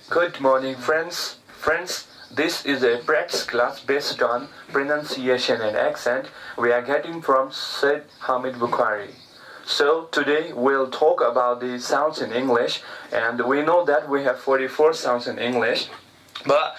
Good morning, friends. This is a practice class based on pronunciation and accent we are getting from Syed Haamid Bukhari. So today we'll talk about the sounds in English, and we know that we have 44 sounds in English. But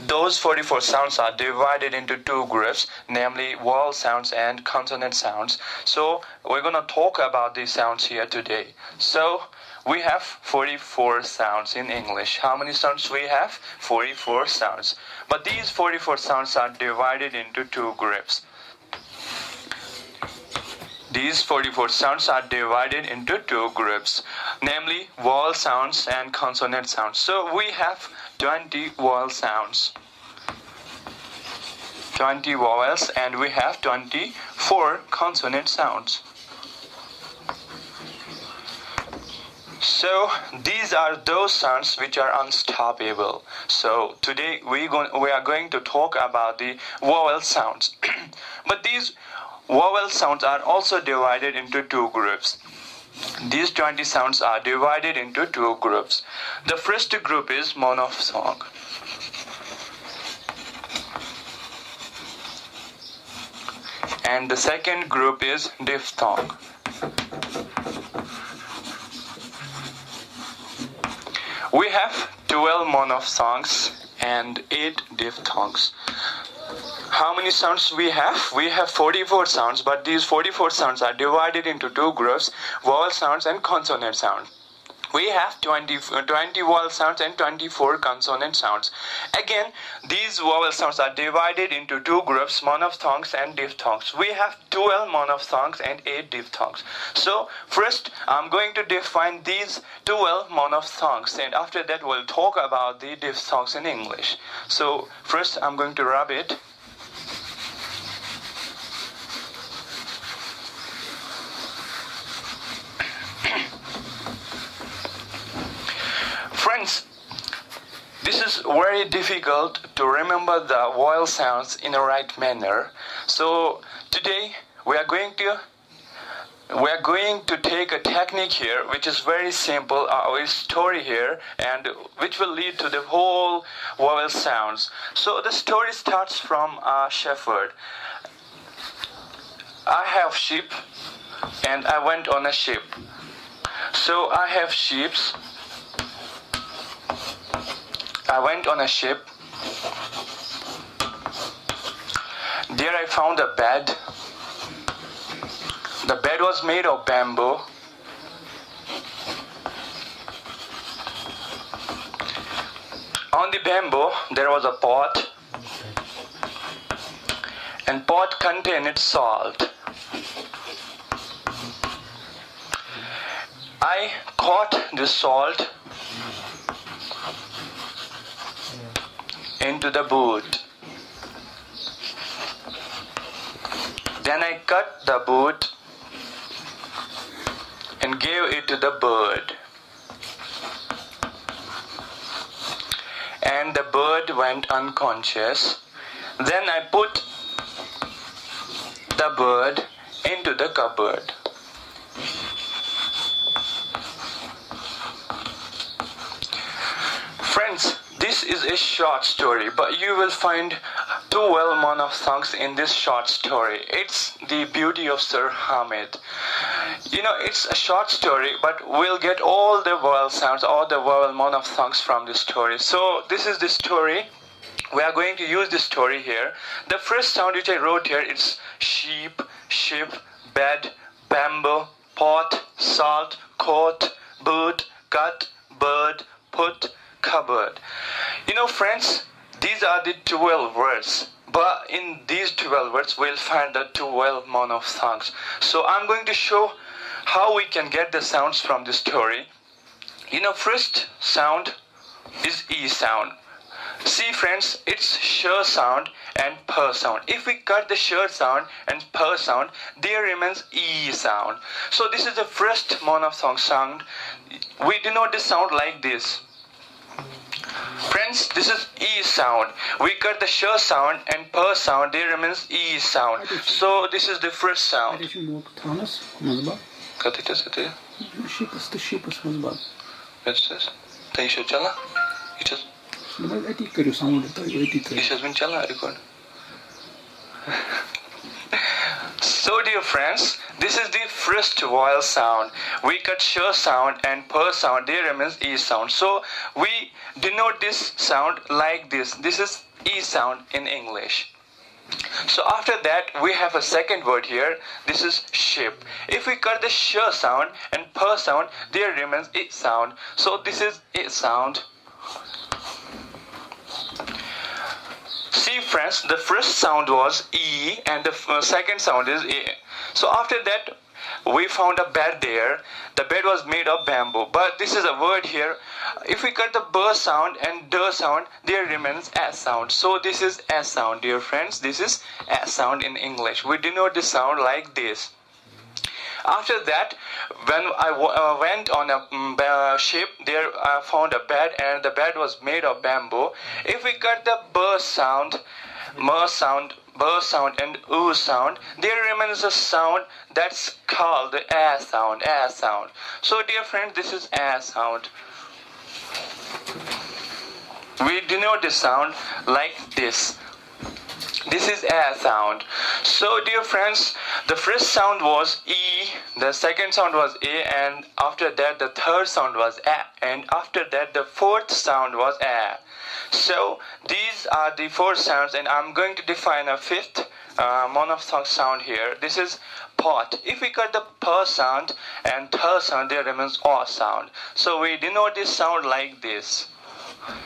those 44 sounds are divided into two groups, namely vowel sounds and consonant sounds. So we're going to talk about these sounds here today. So we have 44 sounds in English. How many sounds we have? 44 sounds. But these 44 sounds are divided into two groups. These 44 sounds are divided into two groups, namely vowel sounds and consonant sounds. So we have 20 vowel sounds, 20 vowels, and we have 24 consonant sounds. So these are those sounds which are unstoppable. So today we are going to talk about the vowel sounds. But these vowel sounds are also divided into two groups. These 20 sounds are divided into two groups. The first group is monophthong. And the second group is diphthong. We have 12 monophthongs and 8 diphthongs. How many sounds we have? We have 44 sounds, but these 44 sounds are divided into two groups, vowel sounds and consonant sounds. We have 20 vowel sounds and 24 consonant sounds. Again, these vowel sounds are divided into two groups, monophthongs and diphthongs. We have 12 monophthongs and 8 diphthongs. So first I'm going to define these 12 monophthongs, and after that we'll talk about the diphthongs in English. So first I'm going to rub it. Friends, this is very difficult to remember the vowel sounds in a right manner. So today we are going to take a technique here which is very simple, a story here, and which will lead to the whole vowel sounds. So the story starts from a shepherd. I have sheep and I went on a ship. So I have sheep. I went on a ship. There I found a bed. The bed was made of bamboo. On the bamboo there was a pot, and pot contained salt. I caught the salt into the boot. Then I cut the boot and gave it to the bird. And the bird went unconscious. Then I put the bird into the cupboard. Friends, this is a short story, but you will find 12 monophthongs in this short story. It's the beauty of Sir Haamid. It's a short story, but we'll get all the vowel sounds, all the vowel monophthongs from this story. So this is the story. We are going to use this story here. The first sound which I wrote here is sheep, ship, bed, bamboo, pot, salt, coat, boot, cut, bird, put, cupboard. Friends, these are the 12 words. But in these 12 words, we'll find the 12 monophthongs. So I'm going to show how we can get the sounds from this story. First sound is E sound. See friends, it's sh sound and p sound. If we cut the sh sound and p sound, there remains E sound. So this is the first monophthong sound. We denote the sound like this. Friends, this is E sound. We cut the sh sound and p sound, there remains E sound. So this is the first sound. It has. It has been record. So dear friends, this is the first vowel sound. We cut sh sound and per sound, there remains e sound. So we denote this sound like this. This is e sound in English. So after that we have a second word here. This is ship. If we cut the sh sound and per sound, there remains e sound. So this is e sound. See friends, the first sound was E and the second sound is A. So after that we found a bed there. The bed was made of bamboo. But this is a word here. If we cut the B sound and D sound, there remains S sound. So this is S sound, dear friends. This is S sound in English. We denote this sound like this. After that, when I went on a ship, there I found a bed and the bed was made of bamboo. If we cut the B sound, M sound, B sound and U sound, there remains a sound that's called the A sound, A sound. So dear friends, this is A sound. We denote the sound like this. This is A sound. So dear friends, the first sound was E, the second sound was A, and after that the third sound was A, and after that the fourth sound was A. So these are the four sounds, and I'm going to define a fifth monophthong sound here. This is pot. If we cut the P sound and Th sound, there remains O sound. So we denote this sound like this.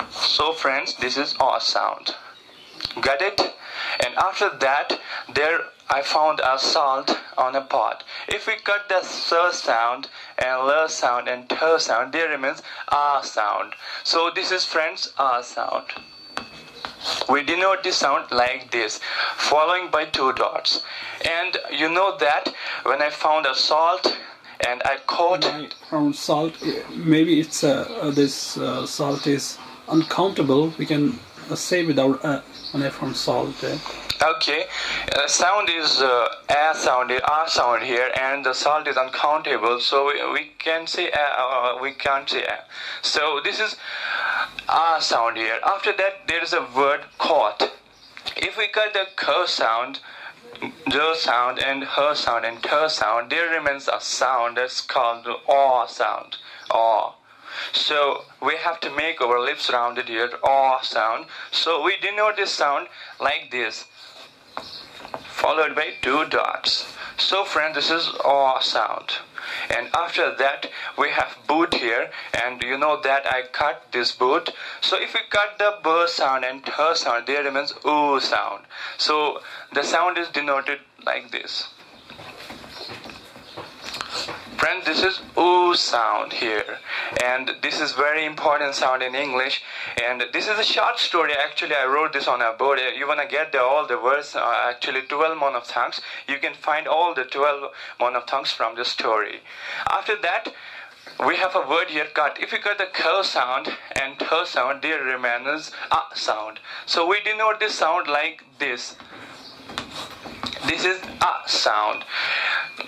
So friends, this is O sound. Got it? And after that, there I found a salt on a pot. If we cut the S sound and L sound and T sound, there remains A sound. So this is friends A sound. We denote this sound like this, following by two dots. And you know that when I found a salt and I caught... When I found salt, maybe it's this salt is uncountable. We can say without when I found salt. Okay, sound is A sound, R sound here, and the salt is uncountable, so we can say we can't say A. So this is R sound here. After that, there is a word caught. If we cut the K sound, D sound, and H sound, and T sound, there remains a sound that's called the O sound. O. So we have to make our lips rounded here, O sound. So we denote this sound like this, followed by two dots. So friends, this is O sound. And after that we have boot here, and you know that I cut this boot. So if we cut the B sound and T sound, there remains U sound. So the sound is denoted like this. Friends, this is U sound here, and this is very important sound in English. And this is a short story. Actually, I wrote this on a board. You wanna get all the words? Actually, 12 monophthongs. You can find all the 12 monophthongs from this story. After that, we have a word here, cut. If we cut the K sound and T sound, there remains A sound. So we denote this sound like this. This is A sound.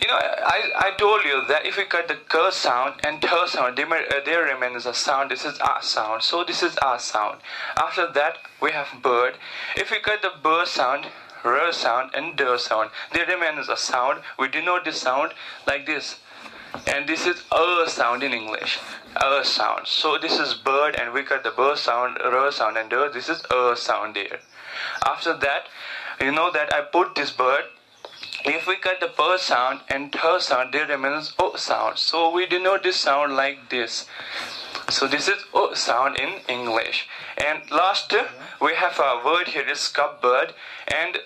You know, I told you that if we cut the K sound and T sound, there remains a sound. This is A sound. So this is A sound. After that, we have bird. If we cut the B sound, R sound, and D sound, there remains a sound. We denote this sound like this. And this is A sound in English. A sound. So this is bird, and we cut the B sound, R sound, and D. This is A sound there. After that, you know that I put this bird. If we cut the P sound and T sound, there remains O sound. So we denote this sound like this. So this is O sound in English. And last, we have a word here, is cupboard. And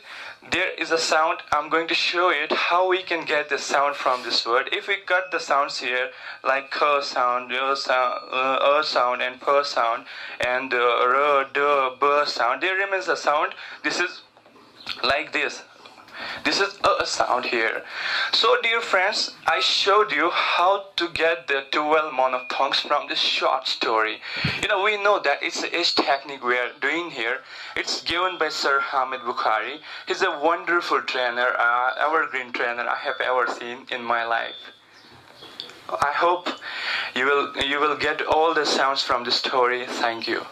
there is a sound. I'm going to show it how we can get the sound from this word. If we cut the sounds here, like K sound, O sound, and P sound, and R, D, B sound, there remains a sound. This is like this. This is a sound here. So dear friends, I showed you how to get the 12 monophthongs from this short story. You know, we know that it's the H technique we are doing here. It's given by Sir Haamid Bukhari. He's a wonderful trainer, evergreen trainer I have ever seen in my life. I hope you will get all the sounds from this story. Thank you.